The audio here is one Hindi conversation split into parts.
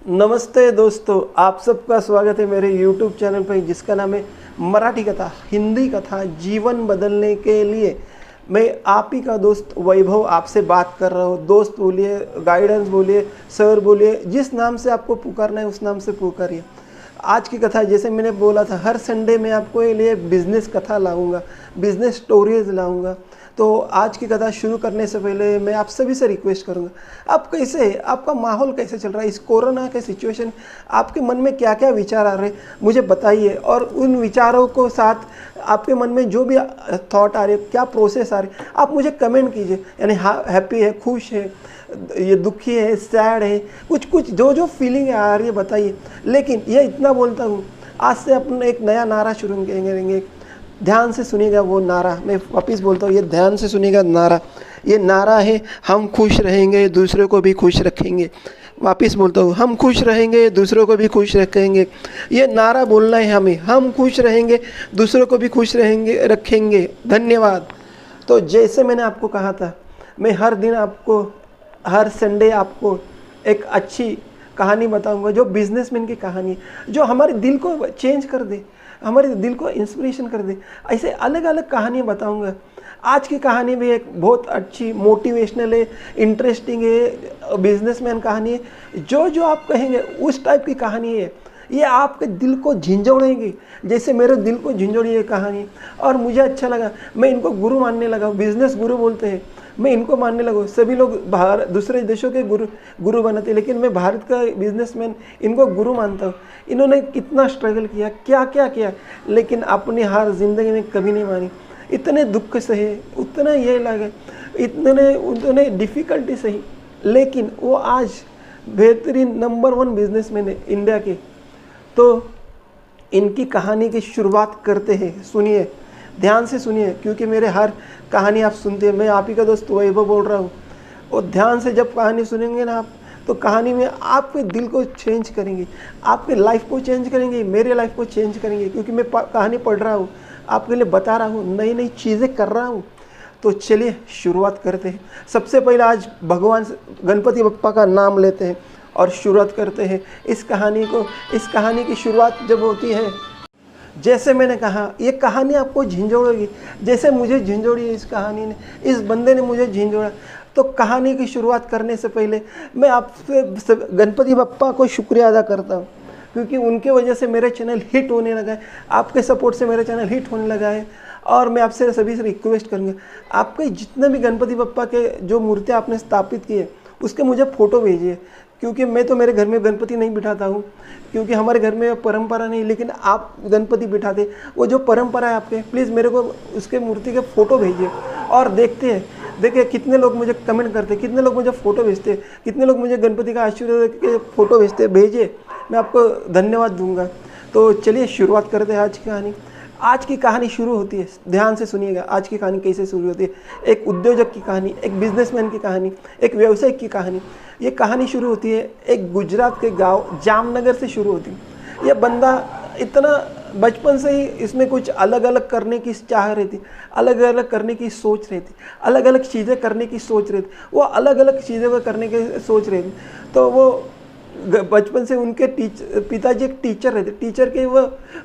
नमस्ते दोस्तों, आप सबका स्वागत है मेरे YouTube चैनल पर जिसका नाम है मराठी कथा, हिंदी कथा जीवन बदलने के लिए। मैं आप ही का दोस्त वैभव आपसे बात कर रहा हूँ। दोस्त बोलिए, गाइडेंस बोलिए, सर बोलिए, जिस नाम से आपको पुकारना है उस नाम से पुकारिए। आज की कथा जैसे मैंने बोला था, हर संडे मैं आपको ये लिए बिज़नेस कथा लाऊंगा, बिज़नेस स्टोरीज लाऊंगा। तो आज की कथा शुरू करने से पहले मैं आप सभी से रिक्वेस्ट करूंगा, आप कैसे, आपका माहौल कैसे चल रहा है इस कोरोना के सिचुएशन, आपके मन में क्या क्या विचार आ रहे हैं मुझे बताइए। और उन विचारों को साथ आपके मन में जो भी थॉट आ रहे, क्या प्रोसेस आ रहे, आप मुझे कमेंट कीजिए। यानी हैप्पी है, खुश है, ये दुखी है, सैड है, कुछ कुछ जो जो फीलिंग आ रही है बताइए। लेकिन ये इतना बोलता हूँ, आज से अपन एक नया नारा शुरू करेंगे। ध्यान से सुनिएगा वो नारा, मैं वापस बोलता हूँ, ये ध्यान से सुनिएगा नारा। ये नारा है, हम खुश रहेंगे दूसरों को भी खुश रखेंगे। वापस बोलता हूँ, हम खुश रहेंगे दूसरों को भी खुश रखेंगे। ये नारा बोलना है हमें, हम खुश रहेंगे दूसरों को भी खुश रखेंगे। धन्यवाद। तो जैसे मैंने आपको कहा था, मैं हर दिन आपको, हर संडे आपको एक अच्छी कहानी बताऊंगा, जो बिजनेसमैन की कहानी है, जो हमारे दिल को चेंज कर दे, हमारे दिल को इंस्पिरेशन कर दे। ऐसे अलग अलग कहानियाँ बताऊंगा। आज की कहानी भी एक बहुत अच्छी मोटिवेशनल है, इंटरेस्टिंग है, बिजनेसमैन कहानी है। जो जो आप कहेंगे उस टाइप की कहानी है। ये आपके दिल को झिंझोड़ेगी, जैसे मेरे दिल को झिंझोड़ी ये कहानी। और मुझे अच्छा लगा, मैं इनको गुरु मानने लगा। बिजनेस गुरु बोलते हैं, मैं इनको मानने लगा। सभी लोग बाहर दूसरे देशों के गुरु बनाते, लेकिन मैं भारत का बिजनेसमैन इनको गुरु मानता हूँ। इन्होंने कितना स्ट्रगल किया, क्या क्या किया, लेकिन अपनी हार जिंदगी में कभी नहीं मानी। इतने दुख सहे, उतना ये लगे, उतने डिफ़िकल्टी सही, लेकिन वो आज बेहतरीन नंबर 1 बिजनेसमैन है इंडिया के। तो इनकी कहानी की शुरुआत करते हैं। सुनिए, ध्यान से सुनिए, क्योंकि मेरे हर कहानी आप सुनते हैं। मैं आप ही का दोस्त वैभव बोल रहा हूँ। और ध्यान से जब कहानी सुनेंगे ना आप, तो कहानी में आपके दिल को चेंज करेंगे, आपके लाइफ को चेंज करेंगे, मेरे लाइफ को चेंज करेंगे। क्योंकि मैं कहानी पढ़ रहा हूँ, आपके लिए बता रहा हूँ, नई नई चीज़ें कर रहा हूँ। तो चलिए शुरुआत करते हैं। सबसे पहले आज भगवान गणपति बप्पा का नाम लेते हैं और शुरुआत करते हैं इस कहानी को। इस कहानी की शुरुआत जब होती है, जैसे मैंने कहा, ये कहानी आपको झिंझोड़ेगी, जैसे मुझे झिंझोड़ी है इस कहानी ने, इस बंदे ने मुझे झिंझोड़ा। तो कहानी की शुरुआत करने से पहले मैं आपसे गणपति बप्पा को शुक्रिया अदा करता हूँ, क्योंकि उनके वजह से मेरा चैनल हिट होने लगा है। आपके सपोर्ट से मेरा चैनल हिट होने लगा है। और मैं आपसे सभी से रिक्वेस्ट करूँगा, आपके जितने भी गणपति बप्पा के जो मूर्तियाँ आपने स्थापित की है, उसके मुझे फ़ोटो भेजिए। क्योंकि मैं तो मेरे घर में गणपति नहीं बिठाता हूँ, क्योंकि हमारे घर में परंपरा नहीं, लेकिन आप गणपति बिठाते, वो जो परंपरा है आपके, प्लीज़ मेरे को उसके मूर्ति के फ़ोटो भेजिए। और देखते हैं, देखिए कितने लोग मुझे कमेंट करते, कितने लोग मुझे फ़ोटो भेजते, कितने लोग मुझे गणपति का आशीर्वाद के फ़ोटो भेजते। भेजिए, मैं आपको धन्यवाद दूंगा। तो चलिए शुरुआत करते हैं आज की कहानी। आज की कहानी शुरू होती है, ध्यान से सुनिएगा आज की कहानी कैसे शुरू होती है। एक उद्योजक की कहानी, एक बिजनेसमैन की कहानी, एक व्यवसायिक की कहानी। ये कहानी शुरू होती है एक गुजरात के गांव जामनगर से शुरू होती है। यह बंदा इतना बचपन से ही इसमें कुछ अलग अलग करने की चाह रहती, अलग अलग करने की सोच रहती, अलग अलग चीज़ें करने की सोच रहती, वो अलग अलग चीज़ें को करने की सोच रहती। तो वो बचपन से उनके पिताजी एक टीचर रहते, टीचर के वो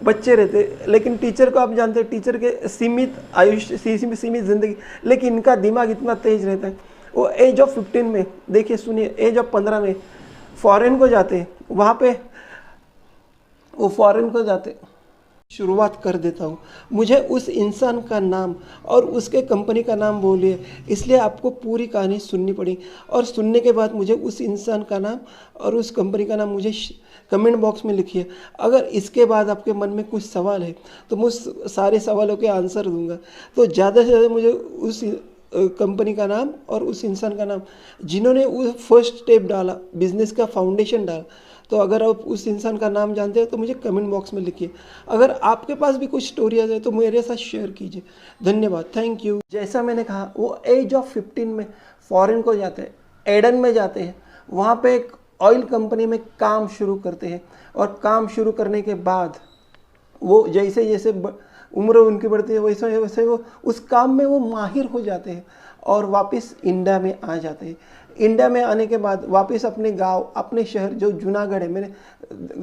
बच्चे रहते, लेकिन टीचर को आप जानते हैं, टीचर के सीमित आयुष्य, सीमित ज़िंदगी, लेकिन इनका दिमाग इतना तेज रहता है। वो एज ऑफ 15 में, देखिए सुनिए, एज ऑफ 15 में फॉरेन को जाते हैं। वहाँ पे वो फॉरेन को जाते, शुरुआत कर देता हूँ। मुझे उस इंसान का नाम और उसके कंपनी का नाम बोलिए, इसलिए आपको पूरी कहानी सुननी पड़ी। और सुनने के बाद मुझे उस इंसान का नाम और उस कंपनी का नाम मुझे कमेंट बॉक्स में लिखिए। अगर इसके बाद आपके मन में कुछ सवाल है तो मैं सारे सवालों के आंसर दूंगा। तो ज़्यादा से ज़्यादा मुझे उस कंपनी का नाम और उस इंसान का नाम जिन्होंने वो फर्स्ट स्टेप डाला, बिजनेस का फाउंडेशन डाला, तो अगर आप उस इंसान का नाम जानते हैं तो मुझे कमेंट बॉक्स में लिखिए। अगर आपके पास भी कुछ स्टोरीज है तो मेरे साथ शेयर कीजिए। धन्यवाद, थैंक यू। जैसा मैंने कहा, वो एज ऑफ 15 में फॉरेन को जाते हैं, एडन में जाते हैं। वहाँ पे एक ऑयल कंपनी में काम शुरू करते हैं। और काम शुरू करने के बाद वो जैसे जैसे उम्र उनकी बढ़ती है, वैसे वैसे वो उस काम में वो माहिर हो जाते हैं और वापस इंडिया में आ जाते हैं। इंडिया में आने के बाद वापस अपने गांव, अपने शहर जो जूनागढ़ है, मैंने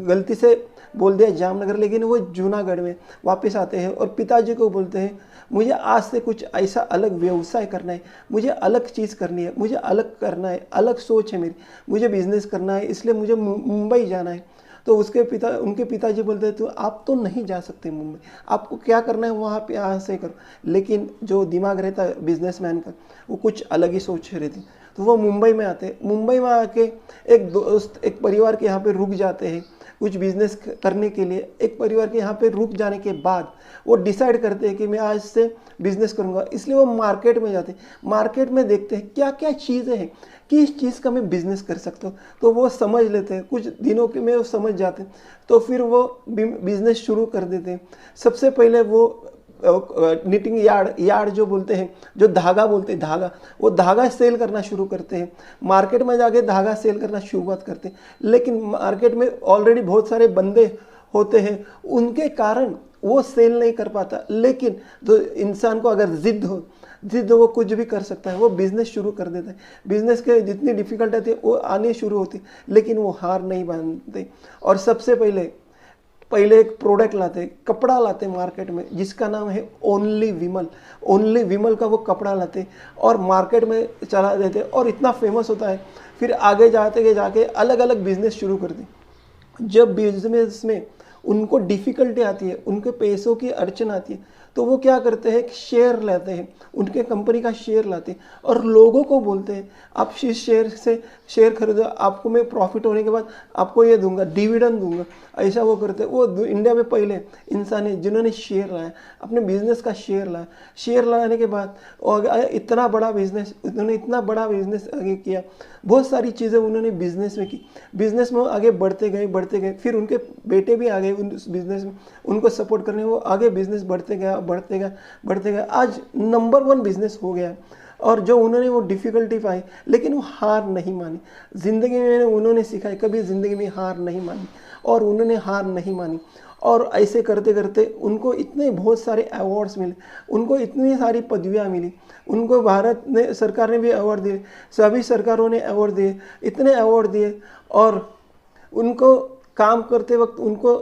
गलती से बोल दिया जामनगर, लेकिन वो जूनागढ़ में वापस आते हैं और पिताजी को बोलते हैं मुझे आज से कुछ ऐसा अलग व्यवसाय करना है, मुझे अलग चीज़ करनी है, मुझे अलग करना है, अलग सोच है मेरी, मुझे बिजनेस करना है, इसलिए मुझे मुंबई जाना है। तो उनके पिताजी बोलते हैं तो आप तो नहीं जा सकते मुंबई, आपको क्या करना है वहाँ पे यहाँ से करो। लेकिन जो दिमाग रहता है बिजनेसमैन का वो कुछ अलग ही सोच रहती, तो वो मुंबई में आते हैं। मुंबई में आके एक दोस्त, एक परिवार के यहाँ पे रुक जाते हैं कुछ बिजनेस करने के लिए। एक परिवार के यहाँ पे रुक जाने के बाद वो डिसाइड करते हैं कि मैं आज से बिजनेस करूँगा, इसलिए वो मार्केट में जाते हैं। मार्केट में देखते हैं क्या क्या चीज़ें हैं, किस चीज़ का मैं बिजनेस कर सकता हूँ, तो वो समझ लेते हैं। कुछ दिनों के में वो समझ जाते हैं, तो फिर वो बिजनेस शुरू कर देते हैं। सबसे पहले वो निटिंग यार्ड जो बोलते हैं, जो धागा बोलते हैं, धागा, वो धागा सेल करना शुरू करते हैं। मार्केट में जाके धागा सेल करना शुरुआत करते हैं, लेकिन मार्केट में ऑलरेडी बहुत सारे बंदे होते हैं, उनके कारण वो सेल नहीं कर पाता। लेकिन तो इंसान को अगर जिद हो वो कुछ भी कर सकता है, वो बिजनेस शुरू कर देता है। बिजनेस के जितनी डिफिकल्ट आती है वो आनी शुरू होती, लेकिन वो हार नहीं मानते। और सबसे पहले एक प्रोडक्ट लाते, कपड़ा लाते मार्केट में, जिसका नाम है ओनली विमल का वो कपड़ा लाते और मार्केट में चला देते और इतना फेमस होता है। फिर आगे जाके अलग अलग बिजनेस शुरू करते। जब बिजनेस में उनको डिफ़िकल्टी आती है, उनके पैसों की अड़चन आती है, तो वो क्या करते हैं, शेयर लेते हैं, उनके कंपनी का शेयर लाते हैं और लोगों को बोलते हैं आप इस शेयर से शेयर खरीदो, आपको मैं प्रॉफिट होने के बाद आपको ये दूंगा, डिविडेंड दूंगा। ऐसा वो करते हैं। वो इंडिया में पहले इंसान है जिन्होंने शेयर लाया, अपने बिजनेस का शेयर लाया। शेयर लाने के बाद इतना बड़ा बिजनेस, उन्होंने इतना बड़ा बिजनेस आगे किया, बहुत सारी चीज़ें उन्होंने बिजनेस में की। बिजनेस में आगे बढ़ते गए। फिर उनके बेटे भी आ गए उस बिजनेस में, उनको सपोर्ट करने, वो आगे बिजनेस बढ़ते गया। आज नंबर 1 बिजनेस हो गया। और जो उन्होंने वो डिफ़िकल्टी पाई, लेकिन वो हार नहीं मानी। ज़िंदगी में उन्होंने सीखा है कभी ज़िंदगी में हार नहीं मानी, और उन्होंने हार नहीं मानी। और ऐसे करते करते उनको इतने बहुत सारे अवार्ड्स मिले, उनको इतनी सारी पदवियाँ मिली, उनको भारत ने सरकार ने भी अवार्ड दिए, सभी सरकारों ने अवार्ड दिए, इतने अवार्ड दिए। और उनको काम करते वक्त उनको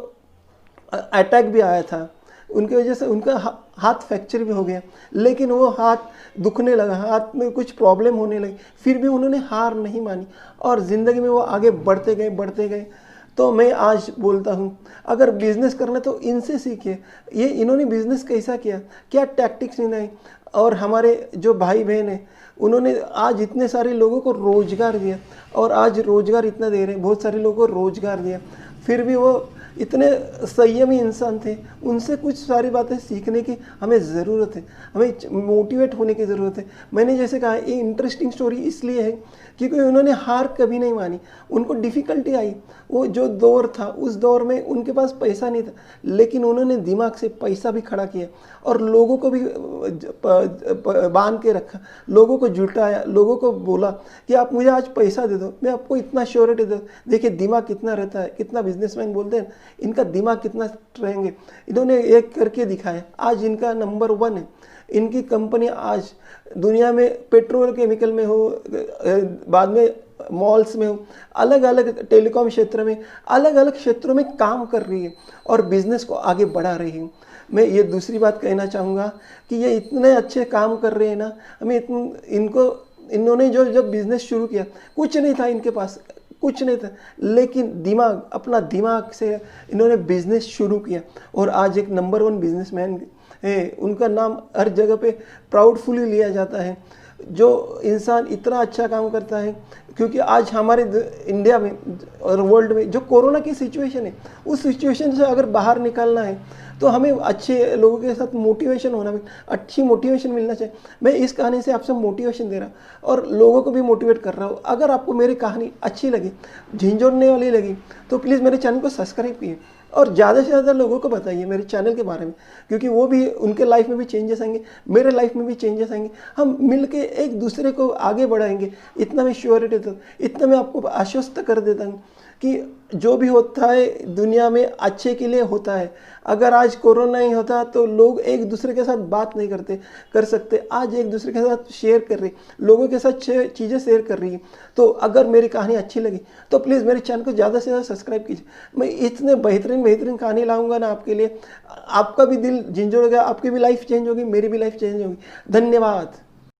अटैक भी आया था, उनकी वजह से उनका हाथ फ्रैक्चर भी हो गया, लेकिन वो हाथ दुखने लगा, हाथ में कुछ प्रॉब्लम होने लगी, फिर भी उन्होंने हार नहीं मानी और ज़िंदगी में वो आगे बढ़ते गए। तो मैं आज बोलता हूँ अगर बिज़नेस करना तो इनसे सीखिए। ये इन्होंने बिज़नेस कैसा किया, क्या टैक्टिक्स नहीं। और हमारे जो भाई बहन हैं उन्होंने आज इतने सारे लोगों को रोज़गार दिया, और आज रोज़गार इतना दे रहे हैं, बहुत सारे लोगों को रोज़गार दिया। फिर भी वो इतने संयमी इंसान थे, उनसे कुछ सारी बातें सीखने की हमें ज़रूरत है, हमें मोटिवेट होने की ज़रूरत है। मैंने जैसे कहा ये इंटरेस्टिंग स्टोरी इसलिए है क्योंकि उन्होंने हार कभी नहीं मानी। उनको डिफ़िकल्टी आई, वो जो दौर था उस दौर में उनके पास पैसा नहीं था, लेकिन उन्होंने दिमाग से पैसा भी खड़ा किया और लोगों को भी बांध के रखा, लोगों को जुटाया, लोगों को बोला कि आप मुझे आज पैसा दे दो, मैं आपको इतना श्योरिटी दे। देखिए दिमाग कितना रहता है, कितना बिजनेसमैन बोलते हैं इनका दिमाग कितना रहेंगे। इन्होंने एक करके दिखाया, आज इनका नंबर 1 है। इनकी कंपनी आज दुनिया में पेट्रोल केमिकल में हो, बाद में मॉल्स में हो, अलग अलग टेलीकॉम क्षेत्र में, अलग अलग क्षेत्रों में काम कर रही है और बिजनेस को आगे बढ़ा रही है। मैं ये दूसरी बात कहना चाहूँगा कि ये इतने अच्छे काम कर रहे हैं ना, हमें इन्होंने जब बिजनेस शुरू किया कुछ नहीं था इनके पास, कुछ नहीं था, लेकिन अपना दिमाग से इन्होंने बिजनेस शुरू किया और आज एक नंबर 1 बिजनेसमैन है। उनका नाम हर जगह पे प्राउडफुली लिया जाता है। जो इंसान इतना अच्छा काम करता है, क्योंकि आज हमारे इंडिया में और वर्ल्ड में जो कोरोना की सिचुएशन है, उस सिचुएशन से अगर बाहर निकलना है तो हमें अच्छे लोगों के साथ मोटिवेशन होना, अच्छी मोटिवेशन मिलना चाहिए। मैं इस कहानी से आपसे मोटिवेशन दे रहा हूँ और लोगों को भी मोटिवेट कर रहा हूँ। अगर आपको मेरी कहानी अच्छी लगी, झिंझोड़ने वाली लगी, तो प्लीज़ मेरे चैनल को सब्सक्राइब कीजिए और ज़्यादा से ज़्यादा लोगों को बताइए मेरे चैनल के बारे में, क्योंकि वो भी उनके लाइफ में भी चेंजेस आएंगे, मेरे लाइफ में भी चेंजेस आएंगे। हम मिलके एक दूसरे को आगे बढ़ाएंगे, इतना मैं श्योरिटी देता हूँ, इतना मैं आपको आश्वस्त कर देता हूँ कि जो भी होता है दुनिया में अच्छे के लिए होता है। अगर आज कोरोना नहीं होता तो लोग एक दूसरे के साथ बात नहीं कर सकते, आज एक दूसरे के साथ शेयर कर रही, लोगों के साथ चीज़ें शेयर कर रही है। तो अगर मेरी कहानी अच्छी लगी तो प्लीज़ मेरे चैनल को ज़्यादा से ज़्यादा सब्सक्राइब कीजिए। मैं इतने बेहतरीन कहानी लाऊंगा ना आपके लिए, आपका भी दिल झंझोड़ेगा, आपकी भी लाइफ चेंज होगी, मेरी भी लाइफ चेंज होगी। धन्यवाद।